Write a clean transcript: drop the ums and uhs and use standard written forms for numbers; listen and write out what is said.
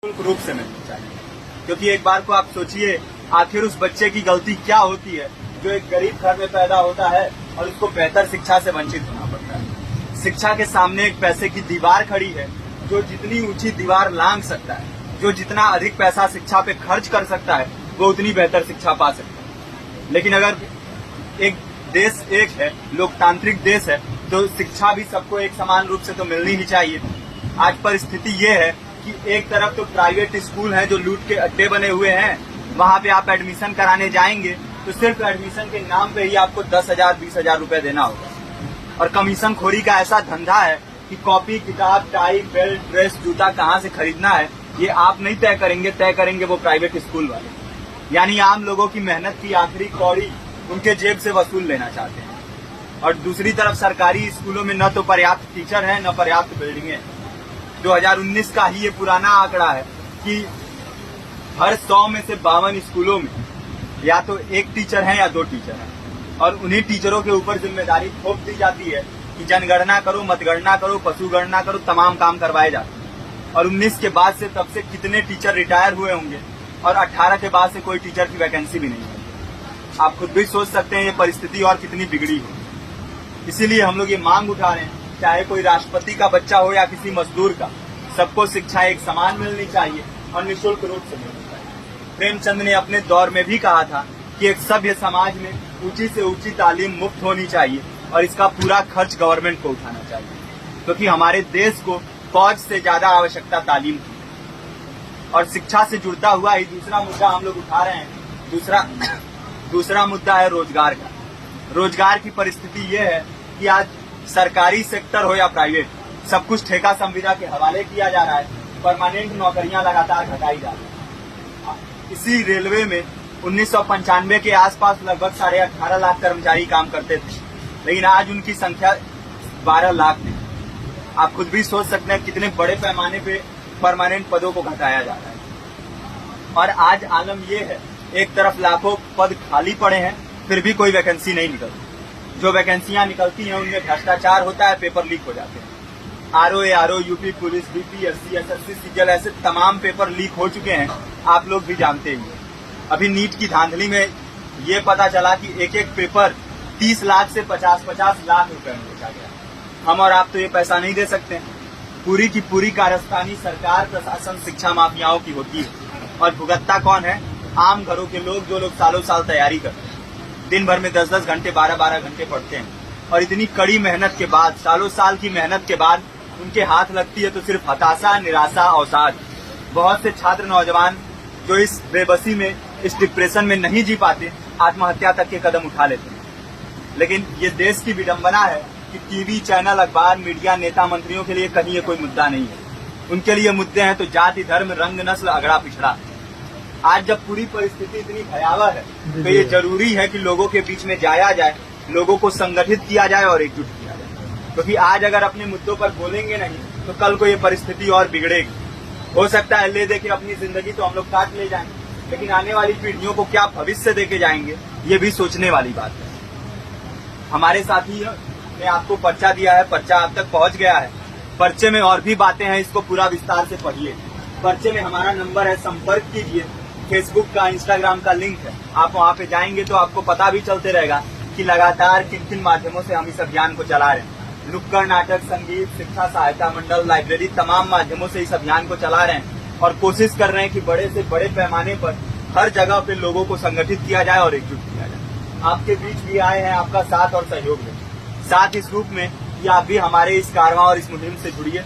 निःशुल्क रूप से मिलनी चाहिए। क्योंकि एक बार को आप सोचिए, आखिर उस बच्चे की गलती क्या होती है जो एक गरीब घर में पैदा होता है और उसको बेहतर शिक्षा से वंचित होना पड़ता है। शिक्षा के सामने एक पैसे की दीवार खड़ी है, जो जितनी ऊंची दीवार लांघ सकता है, जो जितना अधिक पैसा शिक्षा पे खर्च कर सकता है, वो उतनी बेहतर शिक्षा पा सकता है। लेकिन अगर एक देश एक है, लोकतांत्रिक देश है, तो शिक्षा भी सबको एक समान रूप से तो मिलनी ही चाहिए। आज परिस्थिति ये है कि एक तरफ तो प्राइवेट स्कूल हैं जो लूट के अड्डे बने हुए हैं, वहां पे आप एडमिशन कराने जाएंगे तो सिर्फ एडमिशन के नाम पे ही आपको 10,000 20,000 रुपए देना होगा। और कमीशन खोरी का ऐसा धंधा है कि कॉपी, किताब, टाई, बेल्ट, ड्रेस, जूता कहाँ से खरीदना है ये आप नहीं तय करेंगे वो प्राइवेट स्कूल वाले। यानी आम लोगों की मेहनत की आखिरी कौड़ी उनके जेब से वसूल लेना चाहते हैं। और दूसरी तरफ सरकारी स्कूलों में न तो पर्याप्त टीचर है, न पर्याप्त बिल्डिंगें हैं। 2019 का ही ये पुराना आंकड़ा है कि हर 100 में से 52 स्कूलों में या तो एक टीचर है या 2 टीचर हैं। और उन्हीं टीचरों के ऊपर जिम्मेदारी थोप दी जाती है कि जनगणना करो, मतगणना करो, पशु गणना करो, तमाम काम करवाए जाते हैं। और 19 के बाद से तब से कितने टीचर रिटायर हुए होंगे और 18 के बाद से कोई टीचर की वैकेंसी भी नहीं है। आप खुद भी सोच सकते हैं ये परिस्थिति और कितनी बिगड़ी हो। इसीलिए हम लोग ये मांग उठा रहे हैं, चाहे कोई राष्ट्रपति का बच्चा हो या किसी मजदूर का, सबको शिक्षा एक समान मिलनी चाहिए और निःशुल्क रूप से मिलनी चाहिए। प्रेमचंद ने अपने दौर में भी कहा था कि एक सभ्य समाज में ऊंची से ऊंची तालीम मुफ्त होनी चाहिए और इसका पूरा खर्च गवर्नमेंट को उठाना चाहिए, क्योंकि हमारे देश को फौज से ज्यादा आवश्यकता तालीम की। और शिक्षा से जुड़ता हुआ ही दूसरा मुद्दा हम लोग उठा रहे हैं। दूसरा मुद्दा है रोजगार का। रोजगार की परिस्थिति ये है कि आज सरकारी सेक्टर हो या प्राइवेट, सब कुछ ठेका संविदा के हवाले किया जा रहा है। परमानेंट नौकरियां लगातार घटाई जा रही है। इसी रेलवे में 1995 के आसपास लगभग 18.5 लाख कर्मचारी काम करते थे, लेकिन आज उनकी संख्या 12 लाख है। आप खुद भी सोच सकते हैं कितने बड़े पैमाने पे परमानेंट पदों को घटाया जा रहा है। और आज आलम ये है, एक तरफ लाखों पद खाली पड़े हैं, फिर भी कोई वैकेंसी नहीं निकलती। जो वैकेंसियां निकलती हैं उनमें भ्रष्टाचार होता है, पेपर लीक हो जाते हैं। RO, UP police, BPSC, SSC, CGL, ऐसे तमाम पेपर लीक हो चुके हैं, आप लोग भी जानते ही हैं। अभी नीट की धांधली में ये पता चला कि एक एक पेपर 30 लाख से 50-50 लाख रुपए में बेचा गया। हम और आप तो ये पैसा नहीं दे सकते। पूरी की पूरी कारस्तानी सरकार, प्रशासन, शिक्षा माफियाओं की होती है। और भुगतता कौन है? आम घरों के लोग, जो लोग सालों साल तैयारी करते हैं, दिन भर में 10-10 घंटे, 12-12 घंटे पढ़ते हैं। और इतनी कड़ी मेहनत के बाद, सालों साल की मेहनत के बाद उनके हाथ लगती है तो सिर्फ हताशा, निराशा, अवसाद। बहुत से छात्र नौजवान जो इस बेबसी में, इस डिप्रेशन में नहीं जी पाते, आत्महत्या तक के कदम उठा लेते हैं। लेकिन ये देश की विडंबना है कि टीवी चैनल, अखबार, मीडिया, नेता, मंत्रियों के लिए कहीं ये कोई मुद्दा नहीं है। उनके लिए मुद्दे हैं तो जाति, धर्म, रंग, नस्ल, अगड़ा पिछड़ा। आज जब पूरी परिस्थिति इतनी भयावह है तो ये जरूरी है कि लोगों के बीच में जाया जाए, लोगों को संगठित किया जाए और एकजुट किया जाए। क्योंकि आज अगर अपने मुद्दों पर बोलेंगे नहीं तो कल को ये परिस्थिति और बिगड़ेगी। हो सकता है ले दे के अपनी जिंदगी तो हम लोग काट ले जाएंगे, लेकिन आने वाली पीढ़ियों को क्या भविष्य देके जाएंगे, ये भी सोचने वाली बात है। हमारे साथी ने आपको पर्चा दिया है, पर्चा आप तक पहुंच गया है। पर्चे में और भी बातें हैं, इसको पूरा विस्तार से पढ़िए। पर्चे में हमारा नंबर है, संपर्क कीजिए। फेसबुक का, इंस्टाग्राम का लिंक है, आप वहां पे जाएंगे तो आपको पता भी चलते रहेगा कि लगातार किन किन माध्यमों से हम इस अभियान को चला रहे हैं। नुक्कड़ नाटक, संगीत, शिक्षा सहायता मंडल, लाइब्रेरी, तमाम माध्यमों से इस अभियान को चला रहे हैं और कोशिश कर रहे हैं कि बड़े से बड़े पैमाने पर हर जगह पे लोगों को संगठित किया जाए और एकजुट किया जाए। आपके बीच भी आए हैं आपका साथ और सहयोग में, साथ इस रूप में कि आप भी हमारे इस कारवां और इस मुहिम से जुड़िए।